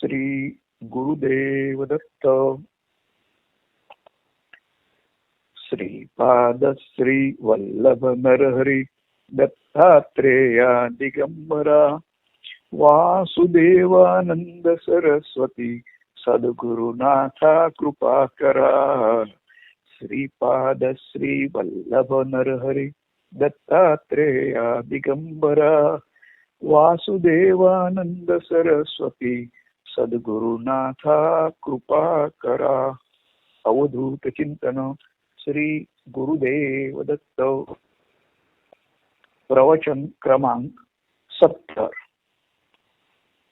श्री गुरुदेव दत्त। श्रीपाद श्री वल्लभ नरहरि दत्तात्रेया दिगंबरा वासुदेवानंद सरस्वती सद्गुरुनाथा कृपाकरा। श्रीपाद श्री वल्लभ नरहरि दत्तात्रेया दिगंबरा वासुदेवानंद सरस्वती सद्गुरुनाथा कृपाकरा। अवधूत चिंतन श्री गुरुदेव दत्त। प्रवचन क्रमांक 17।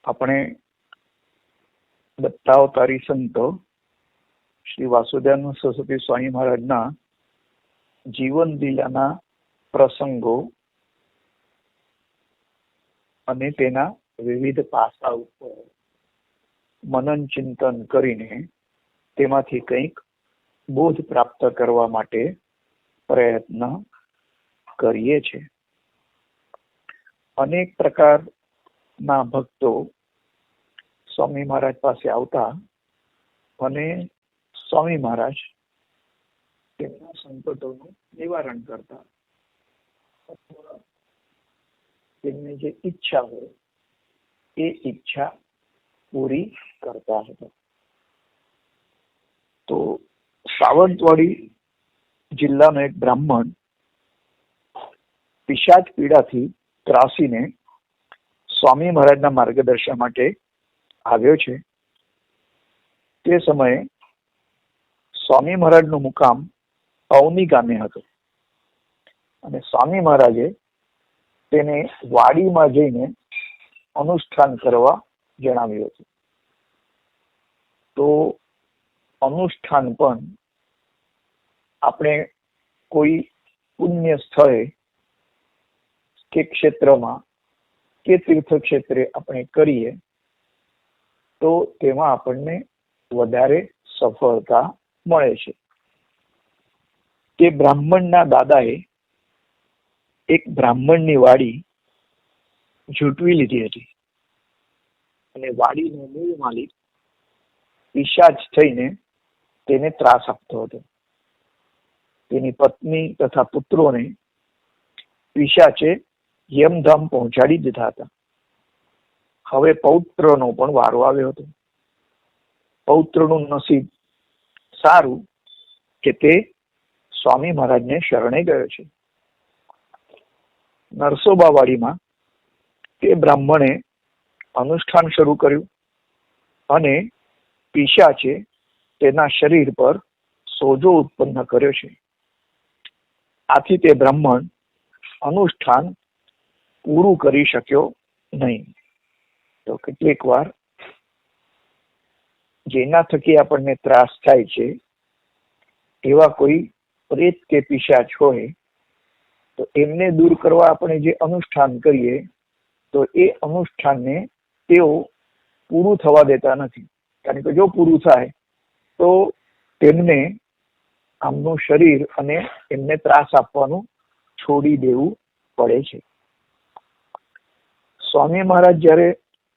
આપણે દત્તાવતારી સંતો શ્રી વાસુદેવાનંદ સરસ્વતી સ્વામી મહારાજના જીવન લીલાના પ્રસંગો અને તેના વિવિધ પાસા ઉપર મનન ચિંતન કરીને તેમાંથી કંઈક બોધ પ્રાપ્ત કરવા માટે પ્રયત્ન કરીએ છીએ. અનેક પ્રકારના ભક્તો સ્વામી મહારાજ પાસે આવતા અને સ્વામી મહારાજ તેમના સંકટોનું નિવારણ કરતા, તેમની જે ઈચ્છા હોય એ ઈચ્છા પૂરી કરતા હતા. તો સાવંતવાડી જિલ્લાનો એક બ્રાહ્મણ પિશાચ પીડાથી ત્રાસીને સ્વામી મહારાજના માર્ગદર્શન માટે આવ્યો છે. તે સમયે સ્વામી મહારાજનું મુકામ અવની ગામે હતું અને સ્વામી મહારાજે તેને વાડીમાં જઈને અનુષ્ઠાન કરવા જણાવ્યું હતું. તો અનુષ્ઠાન પણ આપણે કોઈ પુણ્ય સ્થળે કે ક્ષેત્રમાં કે તીર્થ ક્ષેત્રે આપણે કરીએ તો તેમાં આપણને વધારે સફળતા મળે છે. તે બ્રાહ્મણના દાદાએ એક બ્રાહ્મણની વાડી ઝૂંટવી લીધી હતી અને વાડીનો મૂળ માલિક પિશાચ થઈને તેને ત્રાસ આપતો હતો. તેની પત્ની તથા પુત્રોને પિશાચે યમધામ પહોંચાડી દીધા હતા. હવે પૌત્રનો પણ વારો આવ્યો હતો. પૌત્રનું નસીબ સારું કે તે સ્વામી મહારાજને શરણે ગયો છે. નરસોબાવાડીમાં તે બ્રાહ્મણે અનુષ્ઠાન શરૂ કર્યું અને પિશાચે તેના શરીર પર સોજો ઉત્પન્ન કર્યો છે. આથી તે બ્રાહ્મણ અનુષ્ઠાન પૂરું કરી શક્યો નહીં. તો કેટલીક વાર જેના થકી આપણને ત્રાસ થાય છે એવા કોઈ પ્રેત કે પિશાચ હોય તો એમને દૂર કરવા આપણે જે અનુષ્ઠાન કરીએ તો એ અનુષ્ઠાનને તેઓ પૂરું થવા દેતા નથી. કારણ કે જો પૂરું થાય તો તેમને આમનું શરીર અને એમને ત્રાસ આપવાનું છોડી દેવું પડે છે. સ્વામી મહારાજ જ્યારે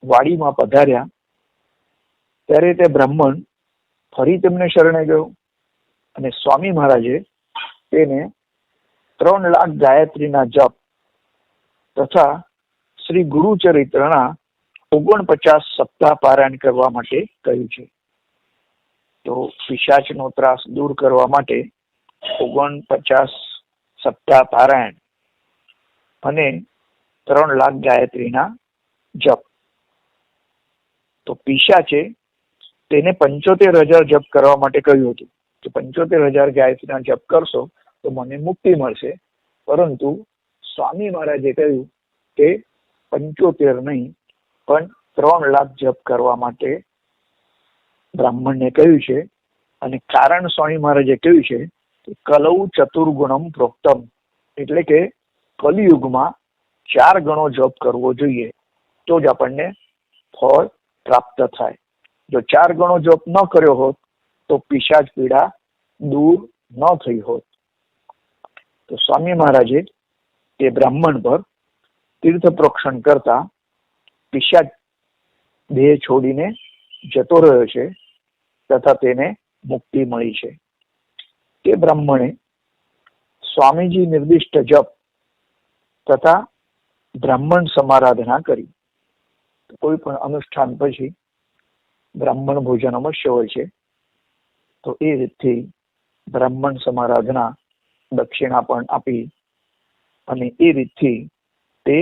વાડીમાં પધાર્યા ત્યારે તે બ્રાહ્મણ ફરી તેમને શરણે ગયો અને સ્વામી મહારાજે તેને 3 લાખ ગાયત્રીના જપ તથા શ્રી ગુરુચરિત્રના 49 સપ્તાહ પારાયણ કરવા માટે કહ્યું છે. તો પિશાચનો ત્રાસ દૂર કરવા માટે 49 સપ્તાહ પારાયણ અને 3 લાખ ગાયત્રીના જપ. તો પિશાચે તેને 75,000 જપ કરવા માટે કહ્યું હતું કે 75,000 ગાયત્રીના જપ કરશો તો મને મુક્તિ મળશે. પરંતુ સ્વામી મહારાજે કહ્યું કે 75 નહીં પણ 3 લાખ જપ કરવા માટે બ્રાહ્મણને કહ્યું છે. અને કારણ સ્વામી મહારાજે કહ્યું છે કે કલૌ ચતુર્ગુણમ પ્રોક્તમ, એટલે કે કલિયુગમાં 4 ગણો જપ કરવો જોઈએ તો જ આપણને ફળ પ્રાપ્ત થાય. જો 4 ગણો જપ ન કર્યો હોત તો પિશાચ પીડા દૂર ન થઈ હોત. તો સ્વામી મહારાજે તે બ્રાહ્મણ પર તીર્થ પ્રોક્ષણ કરતા પિશાચ દેહ છોડીને જતો રહ્યો છે તથા તેને મુક્તિ મળી છે. તે બ્રાહ્મણે સ્વામીજી નિર્દિષ્ટ જપ તથા બ્રાહ્મણ સમારાધના કરી. કોઈ પણ અનુષ્ઠાન પછી બ્રાહ્મણ ભોજન અવશ્ય હોય છે, તો એ રીતથી બ્રાહ્મણ સમારાધના દક્ષિણા પણ આપી અને એ રીતથી તે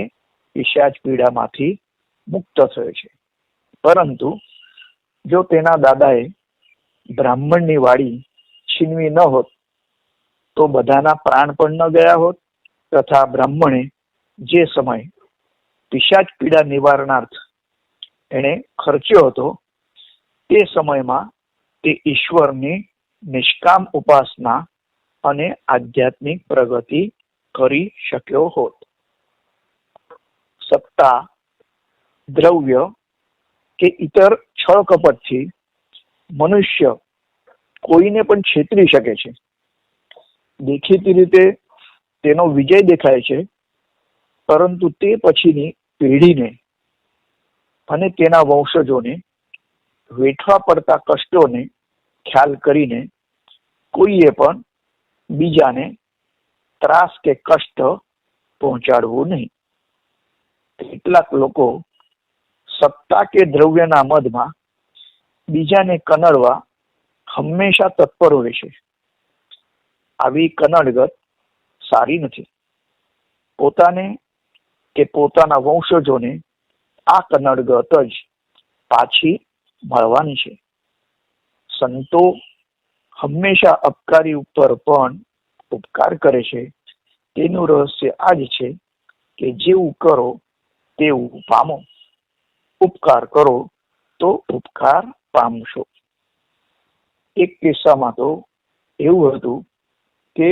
પિશાચ પીડામાંથી મુક્ત થયો છે. પરંતુ જો તેના દાદાએ બ્રાહ્મણની વાડી છીનવી ન હોત તો બધાના પ્રાણ પણ ન ગયા હોત તથા બ્રાહ્મણે જે સમય પિશાચ પીડા નિવારણાર્થ એને ખર્ચ્યો હતો તે સમયમાં તે ઈશ્વરની નિષ્કામ ઉપાસના અને આધ્યાત્મિક પ્રગતિ કરી શક્યો હોત. સત્તા, દ્રવ્ય કે ઇતર છળ કપટથી મનુષ્ય કોઈને પણ છેતરી શકે છે. દેખીતી રીતે તેનો વિજય દેખાય છે, પરંતુ તે પછીની પેઢીને અને તેના વંશજોને વેઠવા પડતા કષ્ટોને ખ્યાલ કરીને કોઈએ પણ બીજાને ત્રાસ કે કષ્ટ પહોંચાડવું નહીં. કેટલાક લોકો સત્તા કે દ્રવ્યના મદમાં બીજાને કનડવા હંમેશા તત્પર હોય છે. આવી કનડગત સારી નથી. પોતાને કે પોતાના વંશજોને આ કનડગત જ પાછી મળવાની છે. સંતો હંમેશા અપકારી ઉપર પણ ઉપકાર કરે છે. તેનું રહસ્ય આ જ છે કે જેવું કરો તેવું પામો. ઉપકાર કરો તો ઉપકાર પામશો. એક કિસ્સામાં તો એવું હતું કે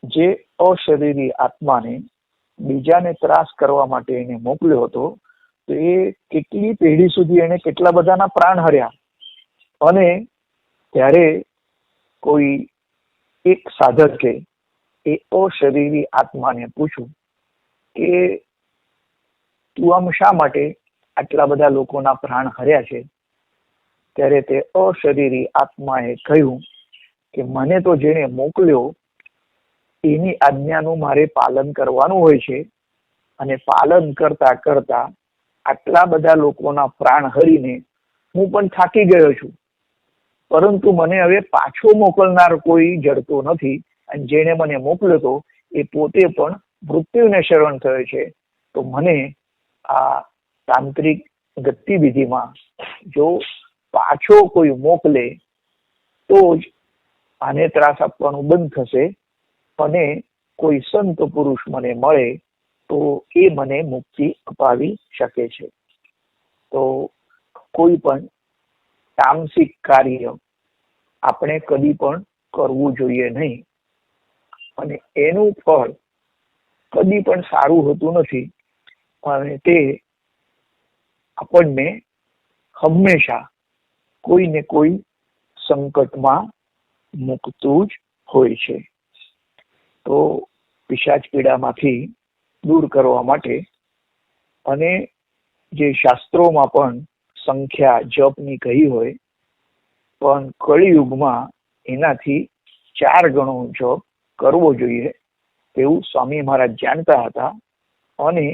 જે અશરીરી આત્માને બીજાને ત્રાસ કરવા માટે એને મોકલ્યો હતો, તો એ કેટલી પેઢી સુધી એને કેટલા બધાના પ્રાણ હર્યા. અને ત્યારે કોઈ એક સાધકે એ અશરીરી આત્માને પૂછ્યું કે તું આમ શા માટે આટલા બધા લોકોના પ્રાણ હર્યા છે? ત્યારે તે અશરીરી આત્માએ કહ્યું કે મને તો જેને મોકલ્યો એની આજ્ઞાનું મારે પાલન કરવાનું હોય છે, અને પાલન કરતા કરતા આટલા બધા લોકોના પ્રાણ હરીને હું પણ થાકી ગયો છું. પરંતુ મને હવે પાછો મોકલનાર કોઈ જડતો નથી, અને જેને મને મોકલ્યો હતો એ પોતે પણ મૃત્યુને શરણ થયો છે. તો મને આ તાંત્રિક ગતિવિધિમાં જો પાછો કોઈ મોકલે તો જ આને ત્રાસ આપવાનું બંધ થશે, અને કોઈ સંત પુરુષ મને મળે તો એ મને મુક્તિ અપાવી શકે છે. તો કોઈ પણ તામસિક કાર્ય આપણે કદી પણ કરવું જોઈએ નહીં, અને એનું ફળ કદી પણ સારું હોતું નથી, અને તે આપણને હંમેશા કોઈ ને કોઈ સંકટમાં મૂકતું જ હોય છે. તો પિશાચ પીડામાંથી દૂર કરવા માટે અને જે શાસ્ત્રોમાં પણ સંખ્યા જપની કહી હોય, પણ કળિયુગમાં એનાથી 4 ગણો જપ કરવો જોઈએ તેવું સ્વામી મહારાજ જાણતા હતા, અને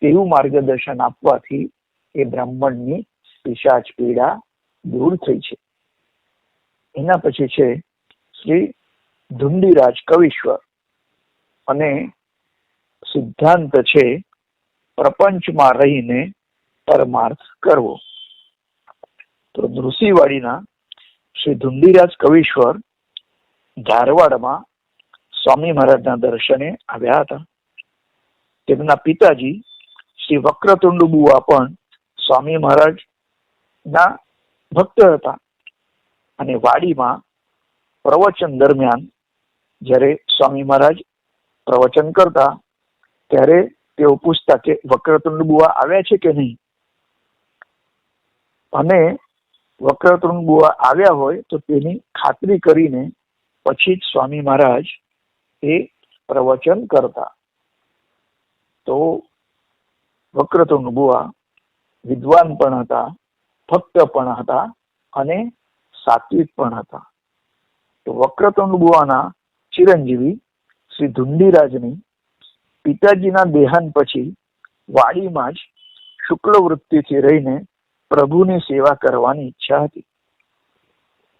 તેવું માર્ગદર્શન આપવાથી એ બ્રાહ્મણની પિશાચ પીડા દૂર થઈ છે. એના પછી છે શ્રી ધુંડીરાજ કવિશ્વર, અને સિદ્ધાંત છે પ્રપંચમાં રહીને પરમાર્થ કરવો. તો નૃસિંહવાડીના શ્રી ધુંડીરાજ કવિશ્વર ધારવાડમાં સ્વામી મહારાજના દર્શને આવ્યા હતા. તેમના પિતાજી શ્રી વક્રતુંડ બુવા પણ સ્વામી મહારાજ ના ભક્ત હતા, અને વાડીમાં પ્રવચન દરમિયાન જ્યારે સ્વામી મહારાજ પ્રવચન કરતા ત્યારે તેઓ પૂછતા કે વક્રતુંડ બુવા આવ્યા છે કે નહીં, અને વક્રતુંડ બુવા આવ્યા હોય તો તેની ખાતરી કરીને પછી જ સ્વામી મહારાજ એ પ્રવચન કરતા. તો વક્રતુંડ બુવા વિદ્વાન પણ હતા, ભક્ત પણ હતા અને સાત્વિક પણ હતા. તો વક્રતુંડ બુવાના ચિરંજીવી શ્રી ધુંડીરાજની પિતાજીના દેહાંત પછી વાડીમાં જ શુક્લ વૃત્તિથી રહીને પ્રભુની સેવા કરવાની ઈચ્છા હતી.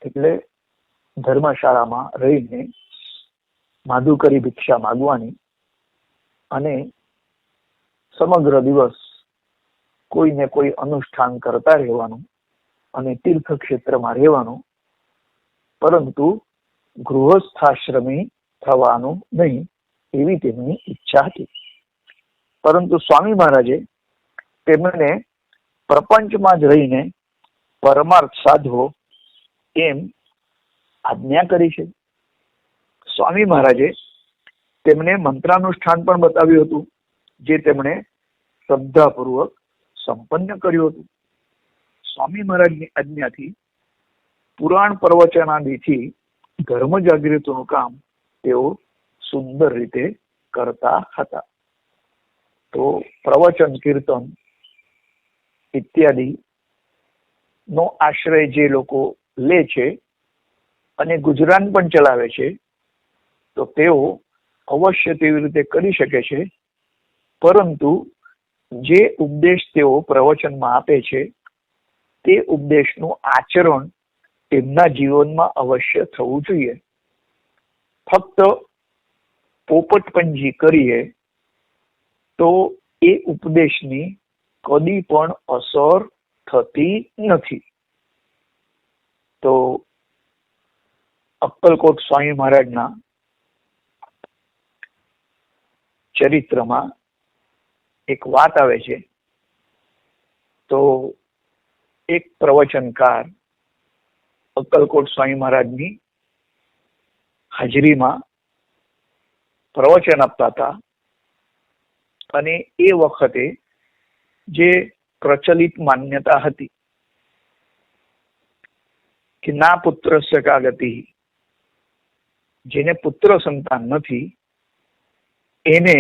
એટલે ધર્મશાળામાં રહીને માધુકરી ભિક્ષા માગવાની અને સમગ્ર દિવસ કોઈને કોઈ અનુષ્ઠાન કરતા રહેવાનું અને તીર્થ ક્ષેત્રમાં રહેવાનું, પરંતુ ગૃહસ્થાશ્રમી થવાનું નહીં એવી તેમની ઈચ્છા હતી. પરંતુ સ્વામી મહારાજે તેમને પ્રપંચમાં જ રહીને પરમાર્થ સાધવો એમ આજ્ઞા કરી છે. સ્વામી મહારાજે તેમને મંત્રાનુષ્ઠાન પણ બતાવ્યું હતું, જે તેમણે શ્રદ્ધાપૂર્વક સંપન્ન કર્યું હતું. સ્વામી મહારાજની આજ્ઞાથી પુરાણ પ્રવચનાદિથી ધર્મ જાગૃતિનું કામ તેઓ સુંદર રીતે કરતા હતા. તો પ્રવચન, કીર્તન ઇત્યાદિ નો આશ્રય જે લોકો લે છે અને ગુજરાન પણ ચલાવે છે, તો તેઓ અવશ્ય તેવી રીતે કરી શકે છે. પરંતુ જે ઉપદેશ તેઓ પ્રવચનમાં આપે છે તે ઉપદેશનું આચરણ તેમના જીવનમાં અવશ્ય થવું જોઈએ. ફક્ત પોપટપંજી કરીએ તો એ ઉપદેશની કદી પણ અસર થતી નથી. તો અક્કલકોટ સ્વામી મહારાજના ચરિત્રમાં એક વાત આવે છે. તો એક પ્રવચનકાર અક્કલકોટ સ્વામી મહારાજની હાજરીમાં પ્રવચન આપતા હતા અને એ વખતે જે પ્રચલિત માન્યતા હતી કે ના પુત્રસ્ય કા ગતિ, જેને પુત્ર સંતાન નથી એને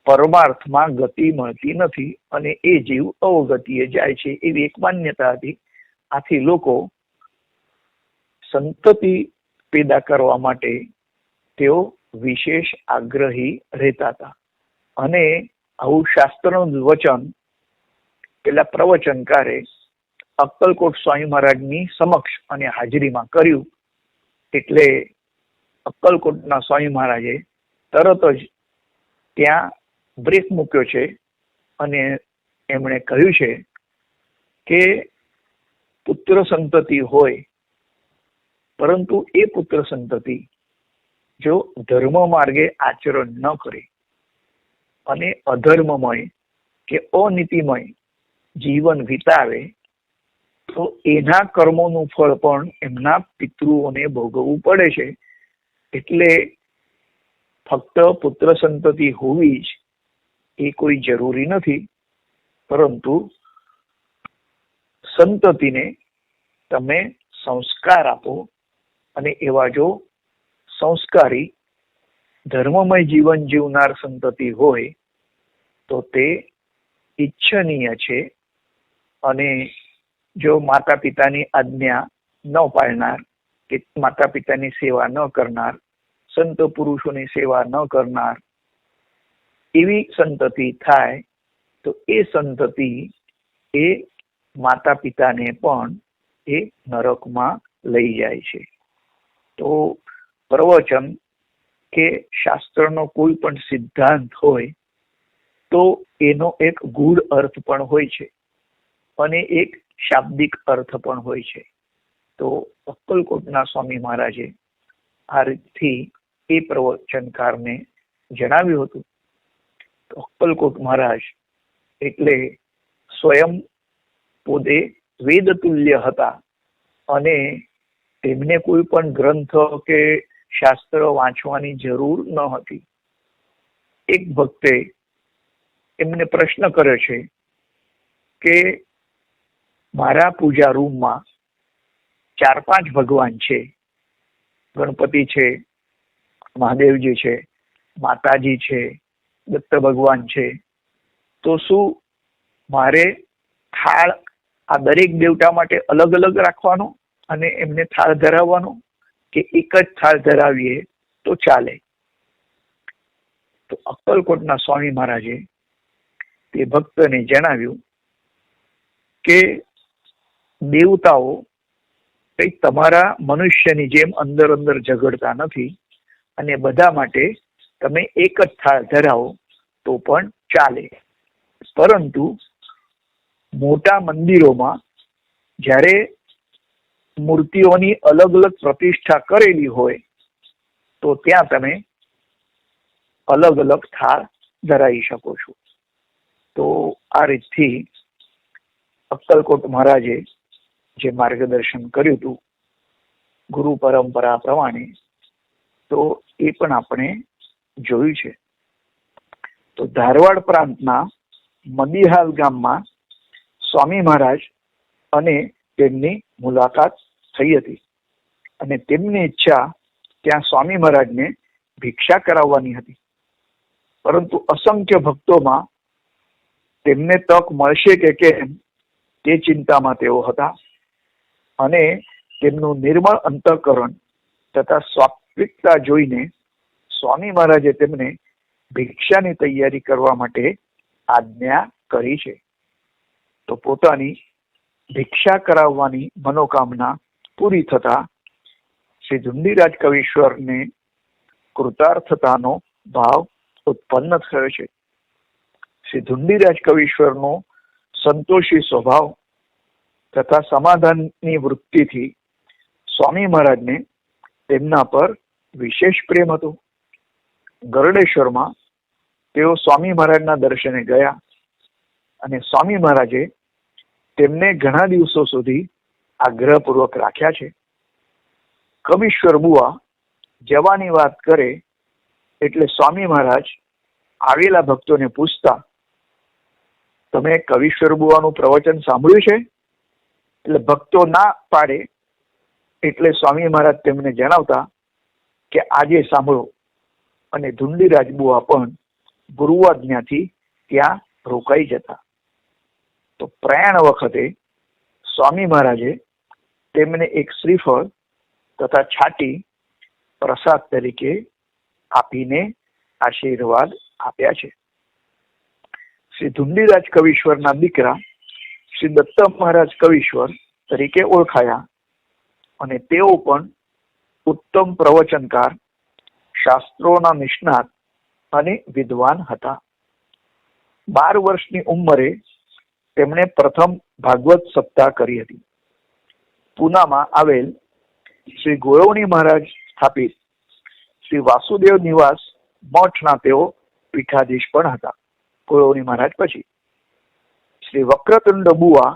પરમાર્થમાં ગતિ મળતી નથી અને એ જીવ અવગતિએ જાય છે, એવી એક માન્યતા હતી. આથી લોકો સંતતિ પેદા કરવા માટે તેઓ વિશેષ આગ્રહી રહેતા હતા. અને આવું શાસ્ત્રનું વચન પેલા પ્રવચનકારે અક્કલકોટ સ્વામી મહારાજની સમક્ષ અને હાજરીમાં કર્યું. એટલે અક્કલકોટના સ્વામી મહારાજે તરત જ ત્યાં બ્રેક મૂક્યો છે અને એમણે કહ્યું છે કે પુત્ર સંતતિ હોય, પરંતુ એ પુત્ર સંતતિ જો ધર્મ માર્ગે આચરણ ન કરે અને અધર્મમય કે અનીતિમય જીવન વિતાવે તો એના કર્મોનું ફળ પણ એમના પિતૃઓને ભોગવવું પડે છે. એટલે ફક્ત પુત્ર સંતતિ હોવી જ એ કોઈ જરૂરી નથી, પરંતુ સંતતિને તમે સંસ્કાર આપો અને એવા જો સંસ્કારી ધર્મમય જીવન જીવનાર સંતતિ હોય તો તે ઈચ્છનીય છે. અને જો માતા પિતાની આજ્ઞા ન પાળનાર કે માતા પિતાની સેવા ન કરનાર, સંત પુરુષોની સેવા ન કરનાર એવી સંતતિ થાય તો એ સંતતિ એ માતા પિતાને પણ એ નરકમાં લઈ જાય છે. તો પ્રવચન કે શાસ્ત્રનો કોઈ પણ સિદ્ધાંત હોય તો એનો એક ગૂઢ અર્થ પણ હોય છે અને એક શાબ્દિક અર્થ પણ હોય છે. તો અક્કલકોટના સ્વામી મહારાજે આ રીતથી એ પ્રવચનકારને જણાવ્યું હતું. અક્કલકોટ મહારાજ એટલે સ્વયં પોતે વેદ તુલ્ય હતા અને તેમને કોઈ પણ ગ્રંથ કે શાસ્ત્ર વાંચવાની જરૂર ન હતી. એક ભક્તે એમને પ્રશ્ન કર્યો છે કે મારા પૂજા રૂમમાં 4-5 ભગવાન છે, ગણપતિ છે, મહાદેવજી છે, માતાજી છે, દત્ત ભગવાન છે, તો શું મારે થાળ આ દરેક દેવતા માટે અલગ અલગ રાખવાનો અને એમને થાળ ધરાવવાનો, કે એક જ થાળ ધરાવીએ તો ચાલે? તો અક્કલકોટના સ્વામી મહારાજે તે ભક્તને જણાવ્યું કે દેવતાઓ કઈ તમારા મનુષ્યની જેમ અંદર અંદર ઝઘડતા નથી, અને બધા માટે તમે એક જ થાળ ધરાવો તો પણ ચાલે. પરંતુ મોટા મંદિરોમાં જ્યારે મૂર્તિઓની અલગ અલગ પ્રતિષ્ઠા કરેલી હોય તો ત્યાં તમે અલગ અલગ થાળ ધરાવી શકો છો. તો આ રીતથી અક્કલકોટ મહારાજે જે માર્ગદર્શન કર્યું હતું ગુરુ પરંપરા પ્રમાણે, તો એ પણ આપણે જોયું છે. તો ધારવાડ પ્રાંતના મદીહાલ ગામમાં સ્વામી મહારાજ અને તેમની મુલાકાત થઈ હતી, અને તેમની ઈચ્છા ત્યાં સ્વામી મહારાજને ભિક્ષા કરાવવાની હતી. પરંતુ અસંખ્ય ભક્તોમાં તેમને તક મળશે કે કેમ તે ચિંતામાં તેઓ હતા, અને તેમનું નિર્મળ અંતઃકરણ તથા સાત્વિકતા જોઈને સ્વામી મહારાજે તેમને ભિક્ષાની તૈયારી કરવા માટે આજ્ઞા કરી છે. તો પોતાની ભિક્ષા કરાવવાની મનોકામના પૂરી થતા શ્રી ધુંડીરાજ કવીશ્વરને કૃતાર્થતાનો ભાવ ઉત્પન્ન થયો છે. શ્રી ધુંડીરાજ કવીશ્વરનો સંતોષી સ્વભાવ તથા સમાધાનની વૃત્તિથી સ્વામી મહારાજને તેમના પર વિશેષ પ્રેમ હતો. ગરડેશ્વરમાં તેઓ સ્વામી મહારાજના દર્શને ગયા, અને સ્વામી મહારાજે તેમને ઘણા દિવસો સુધી આગ્રહપૂર્વક રાખ્યા છે. કવીશ્વર બુઆ જવાની વાત કરે એટલે સ્વામી મહારાજ આવેલા ભક્તોને પૂછતા, તમે કવીશ્વર બુવાનું પ્રવચન સાંભળ્યું છે? એટલે ભક્તો ના પાડે એટલે સ્વામી મહારાજ તેમને જણાવતા કે આજે સાંભળો, અને ધુંડીરાજ બુઆ પણ ગુરુઆજ્ઞાથી ત્યાં રોકાઈ જતા. તો પ્રયાણ વખતે સ્વામી મહારાજે તેમને એક શ્રીફળ તથા છાટી પ્રસાદ તરીકે આપીને આશીર્વાદ આપ્યા છે. શ્રી ધુંડીરાજ કવીશ્વરના દીકરા શ્રી દત્ત મહારાજ કવીશ્વર તરીકે ઓળખાયા, અને તેઓ પણ ઉત્તમ પ્રવચનકાર, શાસ્ત્રોના નિષ્ણાત અને વિદ્વાન હતા. 12 વર્ષની ઉંમરે તેમણે પ્રથમ ભાગવત સપ્તાહ કરી હતી. પૂનામાં આવેલ શ્રી ગોરવણી મહારાજ સ્થાપિત શ્રી વાસુદેવ નિવાસ મઠના તેઓ પીઠાધીશ પણ હતા. ગોરવણી મહારાજ પછી શ્રી વક્રતુંડ બુઆ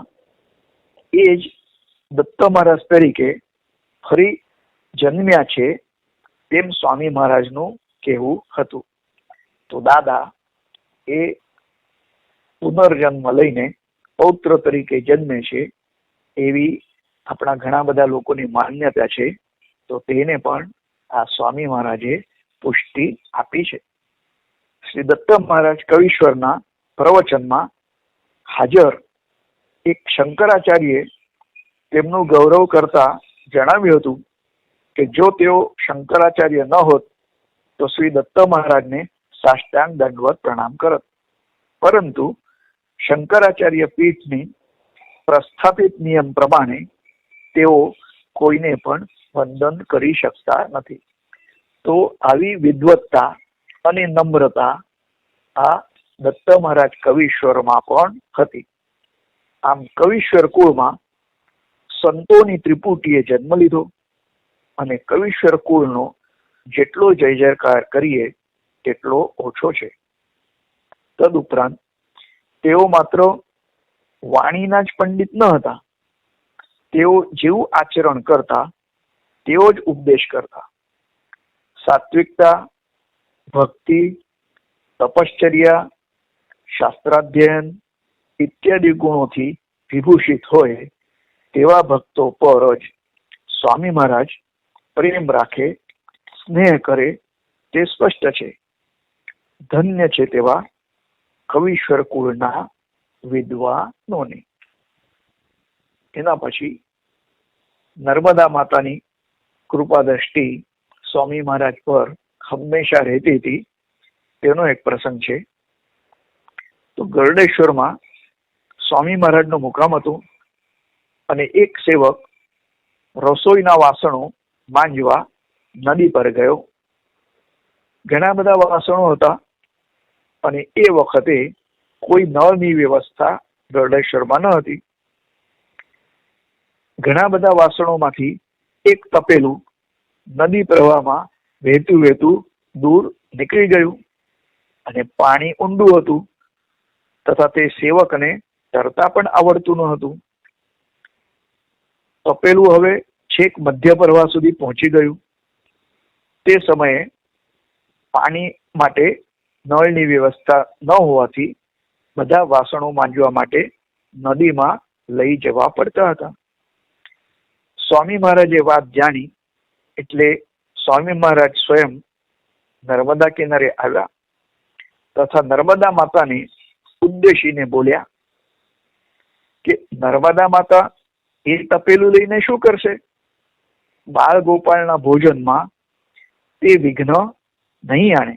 એ જ દત્ત મહારાજ તરીકે ફરી જન્મ્યા છે તેમ સ્વામી મહારાજનું કહેવું હતું. તો દાદા એ પુનર્જન્મ લઈને પૌત્ર તરીકે જન્મે છે એવી આપણા ઘણા બધા લોકોની માન્યતા છે. તો તેને પણ આ સ્વામી મહારાજે પુષ્ટિ આપી છે. શ્રી દત્ત મહારાજ કવીશ્વરના પ્રવચનમાં હાજર એક શંકરાચાર્યે તેમનું ગૌરવ કરતા જણાવ્યું હતું કે જો તેઓ શંકરાચાર્ય ન હોત તો શ્રી દત્ત મહારાજને સાષ્ટાંગ દંડવત પ્રણામ કરત. પરંતુ શંકરાચાર્ય પીઠની પ્રસ્થાપિત નિયમ પ્રમાણે તેઓ કોઈને પણ વંદન કરી શકતા નથી. તો આવી વિદ્વત્તા અને નમ્રતા આ દત્ત મહારાજ કવીશ્વરમાં પણ હતી. આમ કવીશ્વર કુળમાં સંતોની ત્રિપુટીએ જન્મ લીધો, અને કવીશ્વર કુળનો જેટલો જય જયકાર કરીએ તેટલો ઓછો છે. તદુપરાંત તેઓ માત્ર વાણીના જ પંડિત ન હતા. તેઓ જેવું આચરણ કરતા તેવો જ ઉપદેશ કરતા. સાત્વિકતા, ભક્તિ, તપશ્ચર્યા, શાસ્ત્રાધ્યયન ઇત્યાદિ ગુણોથી વિભૂષિત હોય તેવા ભક્તો પર જ સ્વામી મહારાજ પ્રેમ રાખે, સ્નેહ કરે તે સ્પષ્ટ છે. ધન્ય છે તેવા કવીશ્વર કુળના વિદ્વાનોને. એના પછી નર્મદા માતાની કૃપા દ્રષ્ટિ સ્વામી મહારાજ પર હંમેશા રહેતી હતી, તેનો એક પ્રસંગ છે. તો ગરડેશ્વરમાં સ્વામી મહારાજનું મુકામ હતું અને એક સેવક રસોઈના વાસણો માંજવા નદી પર ગયો. ઘણા બધા વાસણો હતા અને એ વખતે કોઈ નળની વ્યવસ્થા ગરડેશ્વરમાં ન હતી. ઘણા બધા વાસણોમાંથી એક તપેલું નદી પ્રવાહમાં વહેતું વહેતું દૂર નીકળી ગયું અને પાણી ઊંડું હતું તથા તે સેવકને તરતા પણ આવડતું ન હતું. તપેલું હવે છેક મધ્ય પ્રવાહ સુધી પહોંચી ગયું. તે સમયે પાણી માટે નળની વ્યવસ્થા ન હોવાથી બધા વાસણો માંજવા માટે નદીમાં લઈ જવા પડતા હતા. સ્વામી મહારાજે વાત જાણી એટલે સ્વામી મહારાજ સ્વયં નર્મદા કિનારે આવ્યા તથા નર્મદા માતાને ઉદ્દેશીને બોલ્યા કે નર્મદા માતા એ તપેલું લઈને શું કરશે? બાળ ગોપાલના ભોજનમાં તે વિઘ્ન નહીં આણે.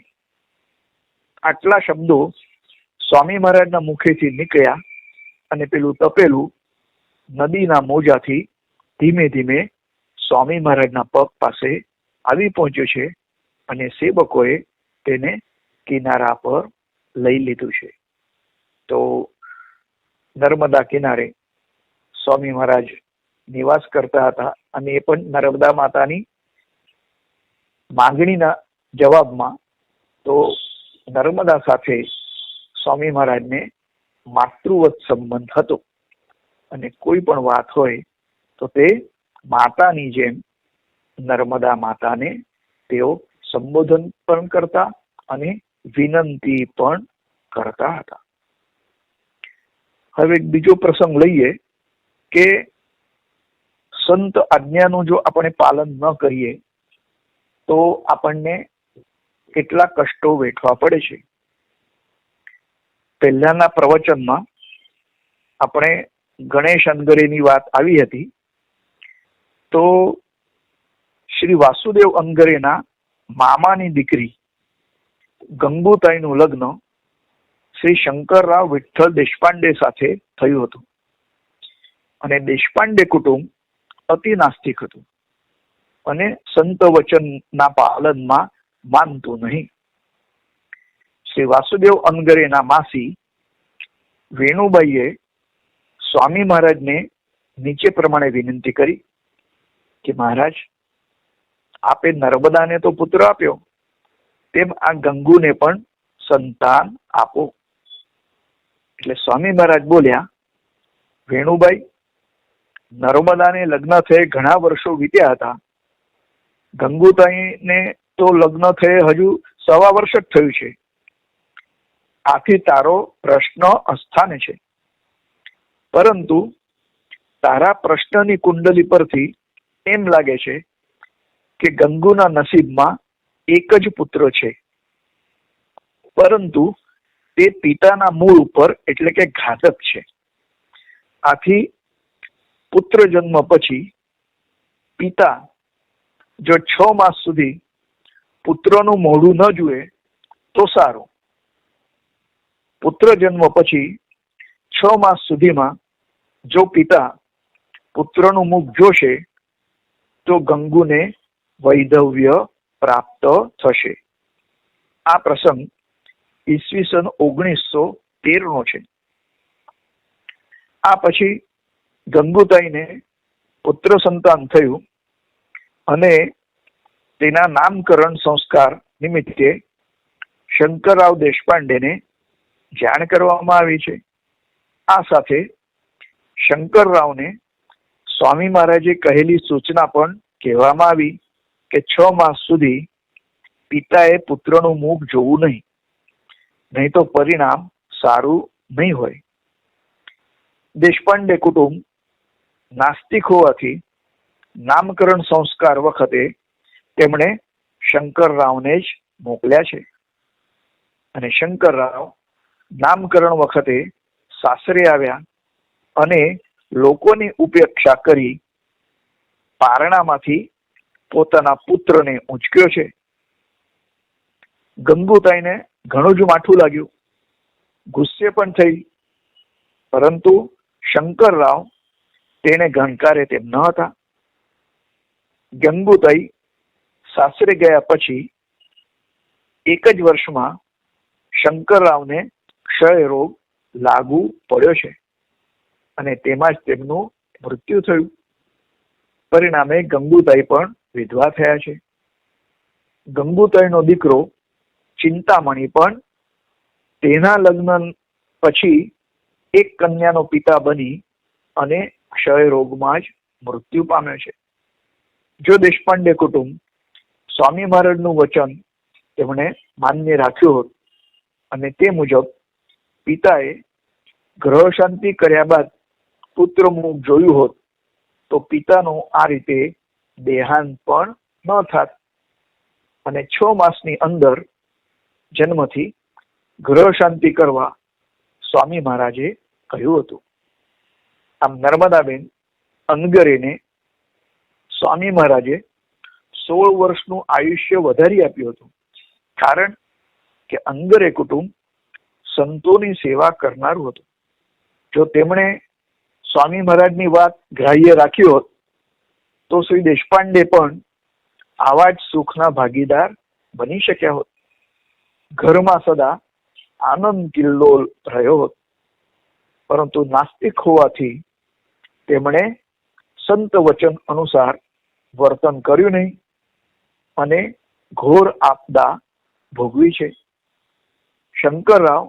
આટલા શબ્દો સ્વામી મહારાજના મુખેથી નીકળ્યા અને પેલું તપેલું નદીના મોજાથી ધીમે ધીમે સ્વામી મહારાજના પગ પાસે આવી પહોંચ્યું છે અને સેવકોએ તેને કિનારા પર લઈ લીધું છે. તો નર્મદા કિનારે સ્વામી મહારાજ નિવાસ કરતા હતા અને એ પણ નર્મદા માતાની માંગણીના જવાબમાં. તો નર્મદા સાથે સ્વામી મહારાજને માતૃવત સંબંધ હતો અને કોઈ પણ વાત હોય તો તે માતાની જેમ નર્મદા માતાને તેઓ સંબોધન પણ કરતા અને વિનંતી પણ કરતા હતા. હવે એક બીજો પ્રસંગ લઈએ કે સંત આજ્ઞાનું જો આપણે પાલન ન કરીએ તો આપણને કેટલા કષ્ટો વેઠવા પડે છે. પહેલાના પ્રવચનમાં આપણે ગણેશ અંગરેની વાત આવી હતી. તો શ્રી વાસુદેવ અંગરેના મામાની દીકરી ગંગુતાઈનું લગ્ન શ્રી શંકરરાવ વિઠ્ઠલ દેશપાંડે સાથે થયું હતું અને દેશપાંડે કુટુંબ અતિ નાસ્તિક હતું અને સંત વચનના પાલનમાં માનતું નહીં. શ્રી વાસુદેવ અંગરેના માસી વેણુબાઈએ સ્વામી મહારાજને નીચે પ્રમાણે વિનંતી કરી કે મહારાજ, આપે નર્મદાને તો પુત્ર આપ્યો, તેમ આ ગંગુને પણ સંતાન આપો. એટલે સ્વામી મહારાજ બોલ્યા, વેણુબાઈ, નર્મદાને લગ્ન થયે ઘણા વર્ષો વીત્યા હતા. ગંગુતાઈને તો લગ્ન થયે હજુ 1.25 વર્ષ જ થયું છે. આથી તારો પ્રશ્ન અસ્થાને છે, પરંતુ તારા પ્રશ્નની કુંડલી પરથી એમ લાગે છે કે ગંગુના નસીબમાં એક જ પુત્ર છે, પરંતુ તે પિતાના મૂળ ઉપર એટલે કે ઘાતક છે. આથી પુત્ર જન્મ પછી પિતા જો 6 માસ સુધી પુત્રનું મોઢું ન જુએ તો સારું. પુત્ર જન્મ પછી 6 માસ સુધીમાં જો પિતા પુત્રનું મુખ જોશે તો ગંગુને વૈધવ્ય પ્રાપ્ત થશે. આ પ્રસંગ ઈસવીસન 1913 નો છે. આ પછી ગંગુતાઈને પુત્ર સંતાન થયું અને તેના નામકરણ સંસ્કાર નિમિત્તે શંકરરાવ દેશપાંડેને જાણ કરવામાં આવી છે. આ સાથે શંકરરાવને સ્વામી મહારાજે કહેલી સૂચના પણ કહેવામાં આવી કે 6 માસ સુધી પિતાએ પુત્રનું મુખ જોવું નહીં તો પરિણામ સારું નહીં હોય. દેશપાંડે કુટુંબ નાસ્તિક હોવાથી નામકરણ સંસ્કાર વખતે તેમણે શંકરરાવને જ મોકલ્યા છે અને શંકરરાવ નામકરણ વખતે સાસરે આવ્યા અને લોકોની ઉપેક્ષા કરી પારણામાંથી પોતાના પુત્રને ઊંચક્યો છે. ગંગુતાઈને ઘણું જ માઠું લાગ્યું, ગુસ્સે પણ થઈ, પરંતુ શંકરરાવ તેને ગણકારે તેમ ન હતા. ગંગુતાઈ સાસરે ગયા પછી એક જ વર્ષમાં શંકરરાવને ક્ષય રોગ લાગુ પડ્યો છે અને તેમાં જ તેમનું મૃત્યુ થયું. પરિણામે ગંગુતાઈ પણ વિધવા થયા છે. ગંગુતાઈનો દીકરો ચિંતામણી પણ તેના લગ્ન પછી એક કન્યાનો પિતા બની અને ક્ષય રોગમાં જ મૃત્યુ પામ્યો છે. જો દેશપાંડે કુટુંબ સ્વામી મહારાજનું વચન તેમણે માન્ય રાખ્યું હોત અને તે મુજબ પિતાએ ગ્રહ શાંતિ કર્યા બાદ પુત્ર મુખ જોયું હોત તો પિતાનું આ રીતે દેહાંત પણ ન થાત અને 6 માસની અંદર જન્મથી ગ્રહ શાંતિ કરવા સ્વામી મહારાજે કહ્યું હતું. આમ નર્મદાબેન અનગરેને સ્વામી મહારાજે 16 વર્ષનું આયુષ્ય વધારી આપ્યું હતું, કારણ કે અંગરે કુટુંબ સંતોની સેવા કરનારું હતું. જો તેમણે સ્વામી મહારાજની વાત ગ્રાહ્ય રાખી હોત તો શ્રી દેશપાંડે પણ આવા જ સુખના ભાગીદાર બની શક્યા હોત. ઘરમાં સદા આનંદ કિલ્લોલ રહ્યો હોત. પરંતુ નાસ્તિક હોવાથી તેમણે સંત વચન અનુસાર વર્તન કર્યું નહીં અને ઘોર આપદા ભોગવી છે. શંકરરાવ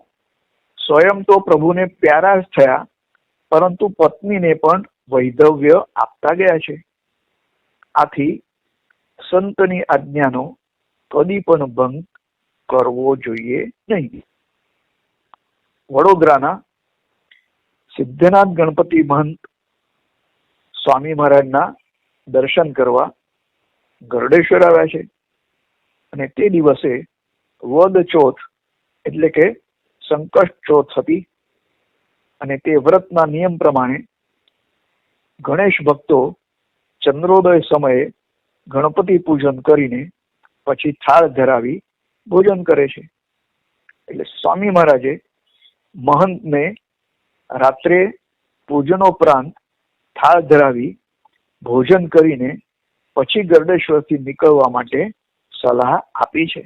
સ્વયં તો પ્રભુને પ્યારા જ થયા, પરંતુ પત્નીને પણ વૈધવ્ય આપતા ગયા છે. આથી સંતની આજ્ઞાનો કદી પણ ભંગ કરવો જોઈએ નહીં. વડોદરાના સિદ્ધનાથ ગણપતિ મહંત સ્વામી મહારાજના દર્શન કરવા ગરડેશ્વર આવ્યા છે અને તે દિવસે વદ ચોથ એટલે કે સંકષ્ટ ચોથ હતી અને તે વ્રતના નિયમ પ્રમાણે ગણેશ ભક્તો ચંદ્રોદય સમયે ગણપતિ પૂજન કરીને પછી થાળ ધરાવી ભોજન કરે છે. એટલે સ્વામી મહારાજે મહંતને રાત્રે પૂજનોપરાંત થાળ ધરાવી ભોજન કરીને પછી ગરડેશ્વરથી નીકળવા માટે સલાહ આપી છે.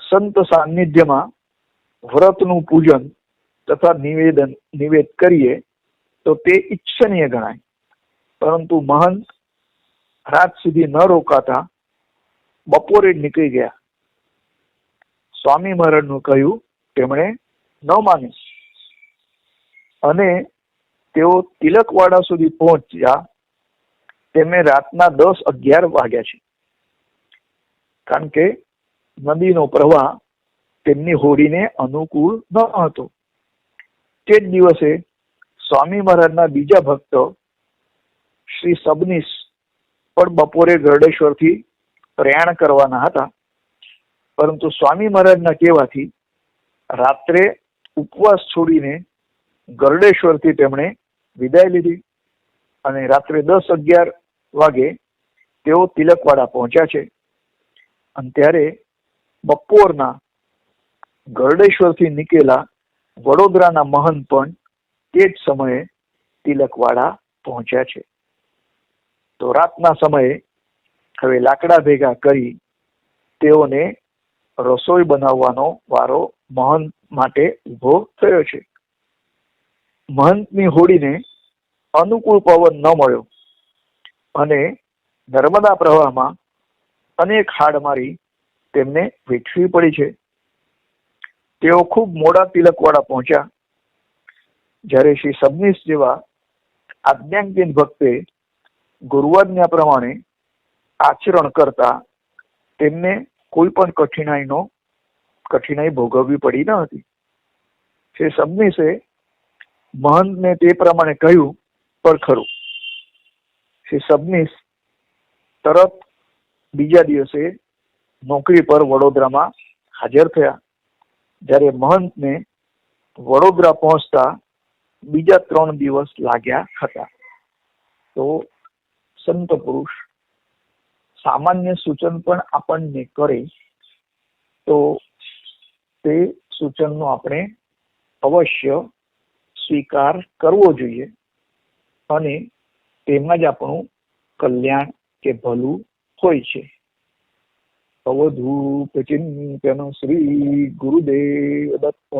સંત સાનિધ્યમાં વ્રતનું પૂજન તથા નિવેદ કરીએ તો તે ઈચ્છનીય ગણાય, પરંતુ મહંત રાત સુધી ન રોકાતા બપોરે જ નીકળી ગયા. સ્વામી મહારાજનું કહ્યું તેમણે ન માન્યું અને તેઓ તિલકવાડા સુધી પહોંચ્યા. તેમને રાતના 10-11 વાગ્યા છે, કારણ કે નદીનો પ્રવાહ તેમની હોડીને અનુકૂળ ન હતો. તે જ દિવસે સ્વામી મહારાજના બીજા ભક્ત શ્રી સબનીશ પણ બપોરે ગરડેશ્વરથી પ્રયાણ કરવાના હતા, પરંતુ સ્વામી મહારાજના કહેવાથી રાત્રે ઉપવાસ છોડીને ગરડેશ્વરથી તેમણે વિદાય લીધી અને રાત્રે 10-11 વાગે તેઓ તિલકવાડા પહોંચ્યા છે. અને ત્યારે બપોરના ગરડેશ્વરથી નીકળેલા વડોદરાના મહંત પણ તે જ સમયે તિલકવાડા પહોંચ્યા છે. તો રાતના સમયે હવે લાકડા ભેગા કરી તેઓને રસોઈ બનાવવાનો વારો મહંત માટે ઉભો થયો છે. મહંતની હોડીને અનુકૂળ પવન ન મળ્યો અને નર્મદા પ્રવાહમાં અનેક હાડ મારી તેમને વેઠવી પડી છે. તેઓ ખૂબ મોડા તિલકવાડા પહોંચ્યા. જ્યારે શ્રી સબનીશ જેવા આજ્ઞાંકિત ભક્તે ગુરુવાજ્ઞા પ્રમાણે આચરણ કરતા તેમને કોઈ પણ કઠિનાઈ ભોગવવી પડી ન હતી. શ્રી સબનીશે મહંતને તે પ્રમાણે કહ્યું પણ ખરું. શ્રી સબનીશ તરત બીજા દિવસે નોકરી પર વડોદરામાં હાજર થયા. જ્યારે મહંતને વડોદરા પહોંચતા બીજા 3 દિવસ લાગ્યા હતા. તો સંત પુરુષ સામાન્ય સૂચન પણ આપણને કરે તો તે સૂચનનો આપણે અવશ્ય સ્વીકાર કરવો જોઈએ અને તેમાં જ આપણું કલ્યાણ કે ભલું હોય છે. અવધૂત ચિંતન શ્રી ગુરુદેવ દત્ત.